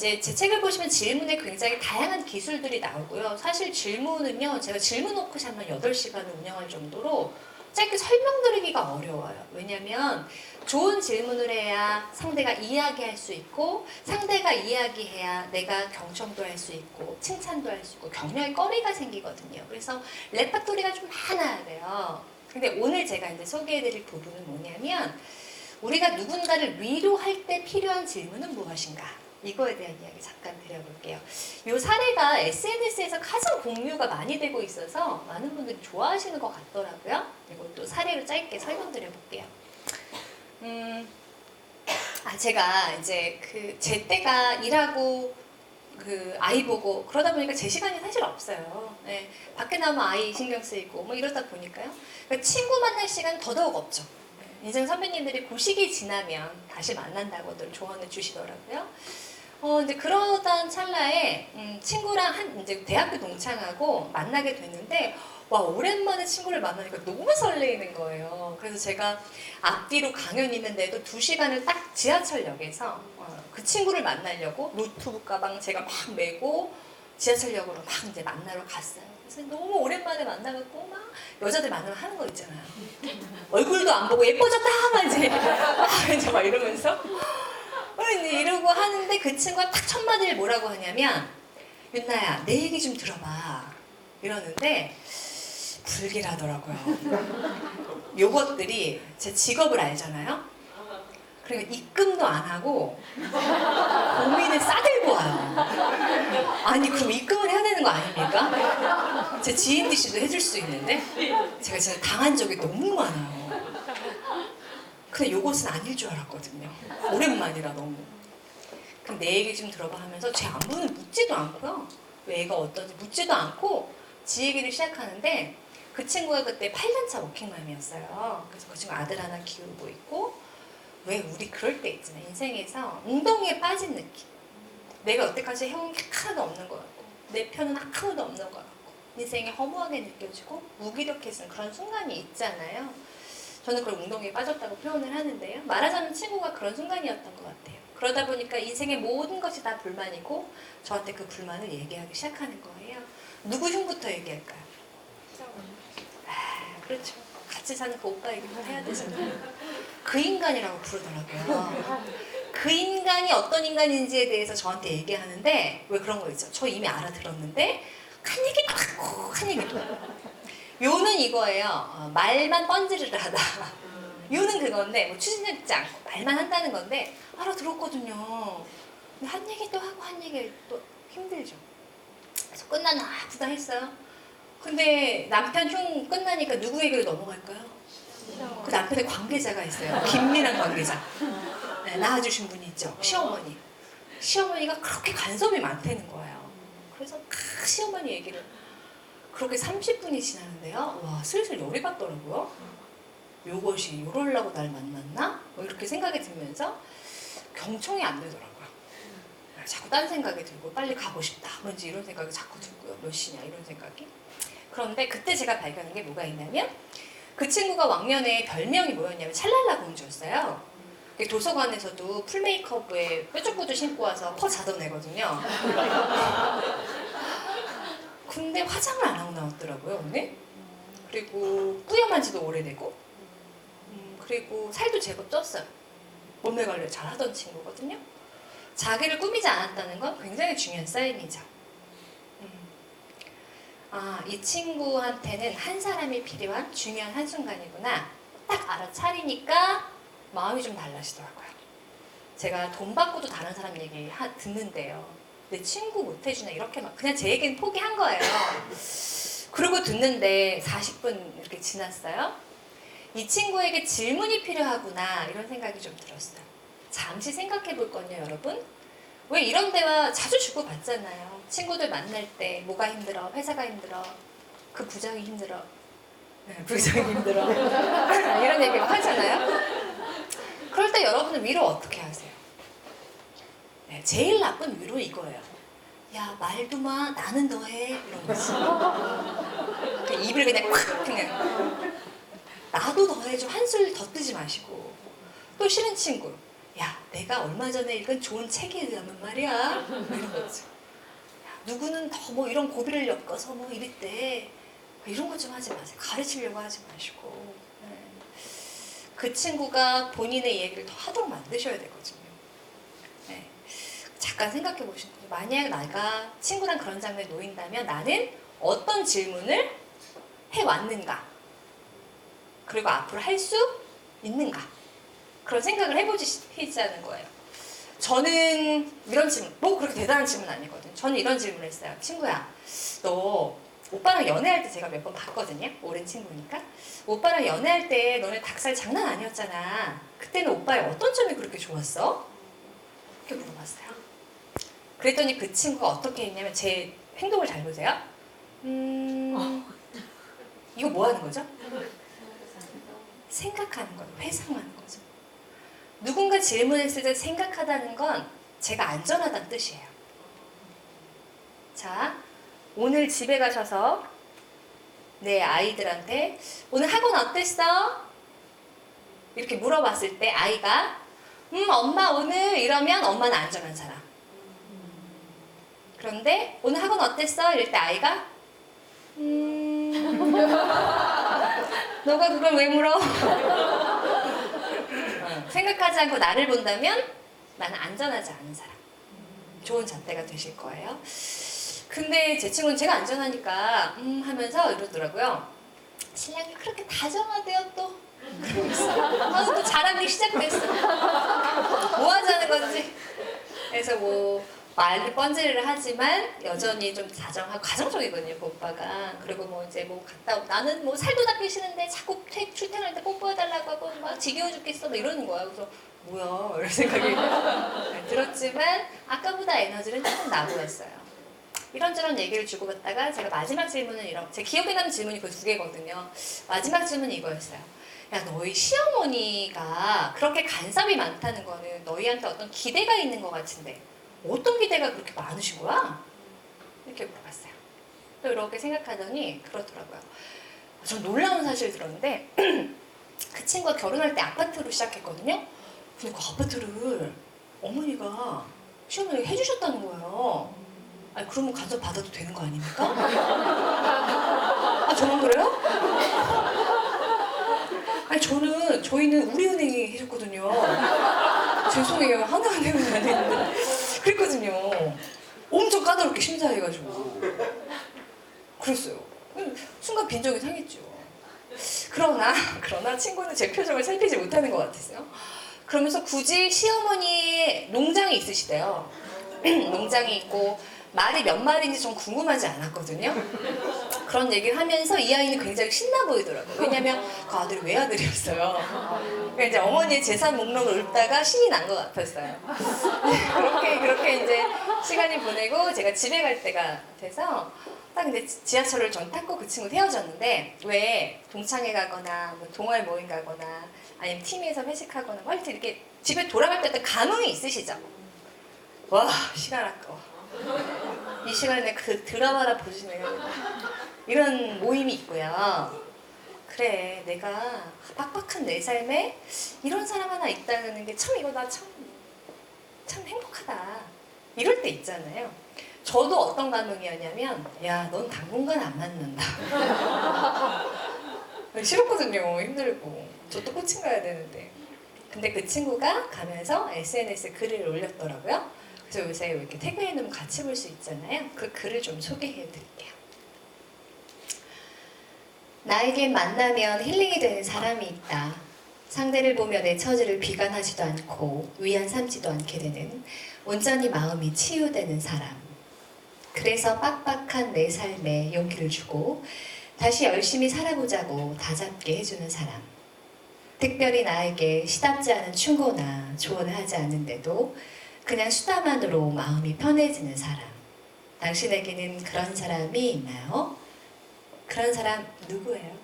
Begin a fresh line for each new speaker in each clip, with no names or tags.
이제 제 책을 보시면 질문에 굉장히 다양한 기술들이 나오고요. 사실 질문은요, 제가 질문 워크샵만 8시간을 운영할 정도로 짧게 설명드리기가 어려워요. 왜냐면 좋은 질문을 해야 상대가 이야기할 수 있고, 상대가 이야기해야 내가 경청도 할 수 있고, 칭찬도 할 수 있고, 격려의 거리가 생기거든요. 그래서 레파토리가 좀 많아야 돼요. 근데 오늘 제가 이제 소개해드릴 부분은 뭐냐면, 우리가 누군가를 위로할 때 필요한 질문은 무엇인가? 이거에 대한 이야기 잠깐 드려볼게요. 이 사례가 SNS에서 가장 공유가 많이 되고 있어서 많은 분들이 좋아하시는 것 같더라고요. 이것도 사례로 짧게 설명드려볼게요. 제가 이제 제 때가 일하고 아이 보고 그러다 보니까 제 시간이 사실 없어요. 네, 밖에 나오면 아이 신경 쓰이고 뭐 이러다 보니까요. 그러니까 친구 만날 시간 더더욱 없죠. 인생 선배님들이 그 시기 지나면 다시 만난다고들 조언해 주시더라고요. 이제 그러던 찰나에 친구랑 이제 대학교 동창하고 만나게 됐는데, 와, 오랜만에 친구를 만나니까 너무 설레이는 거예요. 그래서 제가 앞뒤로 강연이 있는데도 2시간을 딱 지하철역에서 그 친구를 만나려고 노트북 가방 제가 막 메고 지하철역으로 막 이제 만나러 갔어요. 그래서 너무 오랜만에 만나갖고 막 여자들 만나면 하는 거 있잖아요. 얼굴도 안 보고 예뻐졌다 막 이제 막 이러면서 이러고 하는데 그 친구가 딱 첫 마디를 뭐라고 하냐면, 윤나야 내 얘기 좀 들어봐 이러는데 불길하더라고요. 요것들이 제 직업을 알잖아요. 그러니까 입금도 안 하고 고민을 싸들고 와요. 아니 그럼 입금을 해야 되는 거 아닙니까? 제 GNDC도 해줄 수 있는데 제가 진짜 당한 적이 너무 많아요. 근데 요것은 아닐 줄 알았거든요. 오랜만이라 너무. 그럼 내 얘기 좀 들어봐 하면서 제 안부는 묻지도 않고요. 왜 애가 어떤지 묻지도 않고 지 얘기를 시작하는데, 그 친구가 그때 8년차 워킹맘이었어요. 그래서 그 친구 아들 하나 키우고 있고, 왜 우리 그럴 때 있잖아요. 인생에서 웅덩이에 빠진 느낌. 내가 여태까지 해온 게 하나도 없는 것 같고, 내 편은 아무도 없는 것 같고, 인생이 허무하게 느껴지고 무기력해지는 그런 순간이 있잖아요. 저는 그걸 웅덩이에 빠졌다고 표현을 하는데요. 말하자면 친구가 그런 순간이었던 것 같아요. 그러다 보니까 인생의 모든 것이 다 불만이고 저한테 그 불만을 얘기하기 시작하는 거예요. 누구 흉부터 얘기할까요? 그렇죠. 같이 사는 그 오빠 얘기를 해야 되잖아요. 그 인간이라고 부르더라고요. 그 인간이 어떤 인간인지에 대해서 저한테 얘기하는데, 왜 그런 거 있죠? 저 이미 알아들었는데 한 얘기도 하고 한 얘기도 요는 이거예요. 말만 뻔지르르 하다. 요는 그건데, 뭐 추진력 있지 않고 말만 한다는 건데 알아들었거든요. 근데 한 얘기 또 하고 한 얘기 또 힘들죠. 그래서 끝나나 아프다 했어요. 근데 남편 흉 끝나니까 누구 얘기로 넘어갈까요? 그 남편의 관계자가 있어요. 김민한 관계자. 네, 낳아주신 분이 있죠. 시어머니. 시어머니가 그렇게 간섭이 많다는 거예요. 그래서 시어머니 얘기를 그렇게 30분이 지나는데요. 와, 슬슬 열이 받더라고요. 요것이 요럴라고 날 만났나? 뭐 이렇게 생각이 들면서 경청이 안 되더라고요. 자꾸 딴 생각이 들고 빨리 가고 싶다. 뭔지 이런 생각이 자꾸 들고요. 몇 시냐 이런 생각이. 그런데 그때 제가 발견한 게 뭐가 있냐면, 그 친구가 왕년에 별명이 뭐였냐면 찰랄라 공주였어요. 도서관에서도 풀 메이크업에 뾰족구두 신고 와서 코 자던 애거든요. 근데 화장을 안 하고 나왔더라고요, 오늘. 그리고 뿌염한 지도 오래되고, 그리고 살도 제법 쪘어요. 몸매 관리를 잘 하던 친구거든요. 자기를 꾸미지 않았다는 건 굉장히 중요한 사인이죠. 이 친구한테는 한 사람이 필요한 중요한 한순간이구나. 딱 알아차리니까 마음이 좀 달라지더라고요. 제가 돈 받고도 다른 사람 얘기 듣는데요. 내 친구 못해주냐 이렇게 막 그냥 제 얘기는 포기한 거예요. 그러고 듣는데 40분 이렇게 지났어요. 이 친구에게 질문이 필요하구나 이런 생각이 좀 들었어요. 잠시 생각해 볼 건요, 여러분. 왜 이런 대화 자주 주고받잖아요. 친구들 만날 때 뭐가 힘들어, 회사가 힘들어, 그 부장이 힘들어, 부장이 힘들어 이런 얘기 하잖아요. 그럴 때 여러분은 위로 어떻게 하세요? 네, 제일 나쁜 위로 이거예요. 야, 말도 마, 나는 더 해. 이러면서 입을 그냥 콱 그냥 나도 더 해줘. 한술 더 뜨지 마시고 또 싫은 친구. 야, 내가 얼마 전에 읽은 좋은 책에 의하면 말이야. 뭐 이런 거죠. 야, 누구는 더 뭐 이런 고비를 엮어서 뭐 이랬대. 이런 거 좀 하지 마세요. 가르치려고 하지 마시고. 네. 그 친구가 본인의 얘기를 더 하도록 만드셔야 되거든요. 네. 잠깐 생각해 보시는 거죠. 만약 내가 친구랑 그런 장면에 놓인다면 나는 어떤 질문을 해왔는가? 그리고 앞으로 할 수 있는가? 그런 생각을 해보시자는 거예요. 저는 이런 질문, 뭐 그렇게 대단한 질문 아니거든요. 저는 이런 질문을 했어요. 친구야, 너 오빠랑 연애할 때 제가 몇 번 봤거든요. 오랜 친구니까. 오빠랑 연애할 때 너네 닭살 장난 아니었잖아. 그때는 오빠의 어떤 점이 그렇게 좋았어? 이렇게 물어봤어요. 그랬더니 그 친구가 어떻게 했냐면 제 행동을 잘 보세요. 이거 뭐 하는 거죠? 생각하는 거예요. 회상하는 거죠. 누군가 질문했을 때 생각하다는 건 제가 안전하다는 뜻이에요. 자, 오늘 집에 가셔서 내 아이들한테 오늘 학원 어땠어? 이렇게 물어봤을 때 아이가 엄마 오늘 이러면 엄마는 안전한 사람. 그런데 오늘 학원 어땠어? 이럴 때 아이가 너가 그걸 왜 물어? 생각하지 않고 나를 본다면 나는 안전하지 않은 사람. 좋은 잣대가 되실 거예요. 근데 제 친구는 제가 안전하니까 하면서 이러더라고요. 신랑이 그렇게 다정하대요 또. 또 자랑이 시작됐어. 뭐 하자는 건지. 그래서 뭐 말도 뻔질을 하지만 여전히 좀 다정하고 가정적이거든요, 그 오빠가. 그리고 뭐 이제 뭐 갔다 나는 뭐 살도 닦기 싫은데 자꾸 출퇴근할 때 뽀뽀해달라고 하고 막 지겨워 죽겠어 막 이러는 거야. 그래서 뭐야 이런 생각이 들었지만 아까보다 에너지는 조금 나보였어요. 이런저런 얘기를 주고받다가 제가 마지막 질문은 제 기억에 남는 질문이 그 두 개거든요. 마지막 질문이 이거였어요. 야, 너희 시어머니가 그렇게 간섭이 많다는 거는 너희한테 어떤 기대가 있는 것 같은데 어떤 기대가 그렇게 많으신 거야? 이렇게 물어봤어요. 또 이렇게 생각하더니 그렇더라고요. 전 놀라운 사실을 들었는데 그 친구가 결혼할 때 아파트로 시작했거든요. 근데 그 아파트를 어머니가 시어머니가 해주셨다는 거예요. 아니 그러면 간섭 받아도 되는 거 아닙니까? 아 저만 그래요? 아니 저희는 우리은행이 해줬거든요. 죄송해요. 하나은행은 안 했는데 그랬거든요. 엄청 까다롭게 심사해가지고 그랬어요. 순간 빈정이 상했죠. 그러나 친구는 제 표정을 살피지 못하는 것 같았어요. 그러면서 굳이 시어머니의 농장이 있으시대요. 농장이 있고 말이 몇 마리인지 좀 궁금하지 않았거든요. 그런 얘기를 하면서 이 아이는 굉장히 신나 보이더라고요. 왜냐면 그 아들이 외아들이었어요. 그러니까 이제 어머니의 재산 목록을 읊다가 신이 난 것 같았어요. 그렇게 이제 시간이 보내고 제가 집에 갈 때가 돼서 딱 근데 지하철을 전 탔고 그 친구 헤어졌는데 왜 동창회 가거나 뭐 동아회 모임 가거나 아니면 팀에서 회식하거나 뭐 하여튼 이렇게 집에 돌아갈 때 감흥이 있으시죠? 와 시간 아까워. 이 시간에 그 드라마나 보시네요. 이런 모임이 있고요. 그래 내가 빡빡한 내 삶에 이런 사람 하나 있다는 게 참 이거 나 참 행복하다. 이럴 때 있잖아요. 저도 어떤 감흥이었냐면 야 넌 당분간 안 맞는다. 싫었거든요. 힘들고 저도 코칭 가야 되는데. 근데 그 친구가 가면서 SNS에 글을 올렸더라고요. 그래서 요새 이렇게 태그해놓으면 같이 볼 수 있잖아요. 그 글을 좀 소개해 드릴게요. 나에겐 만나면 힐링이 되는 사람이 있다. 상대를 보며 내 처지를 비관하지도 않고 위안 삼지도 않게 되는 온전히 마음이 치유되는 사람. 그래서 빡빡한 내 삶에 용기를 주고 다시 열심히 살아보자고 다잡게 해주는 사람. 특별히 나에게 시답지 않은 충고나 조언을 하지 않는데도 그냥 수다만으로 마음이 편해지는 사람. 당신에게는 그런 사람이 있나요? 그런 사람 누구예요?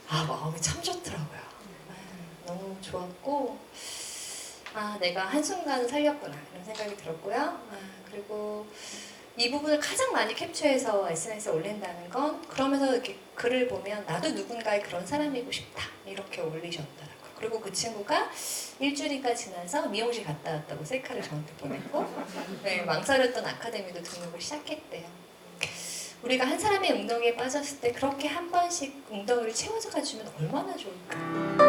아 마음이 참 좋더라고요. 너무 좋았고 내가 한순간 살렸구나 이런 생각이 들었고요. 그리고 이 부분을 가장 많이 캡처해서 SNS에 올린다는 건 그러면서 이렇게 글을 보면 나도 누군가의 그런 사람이고 싶다 이렇게 올리셨더라고요. 그리고 그 친구가 일주일인가 지나서 미용실 갔다 왔다고 셀카를 저한테 보냈고 네, 망설였던 아카데미도 등록을 시작했대요. 우리가 한 사람의 웅덩이에 빠졌을 때 그렇게 한 번씩 웅덩이를 채워서 가주면 얼마나 좋을까.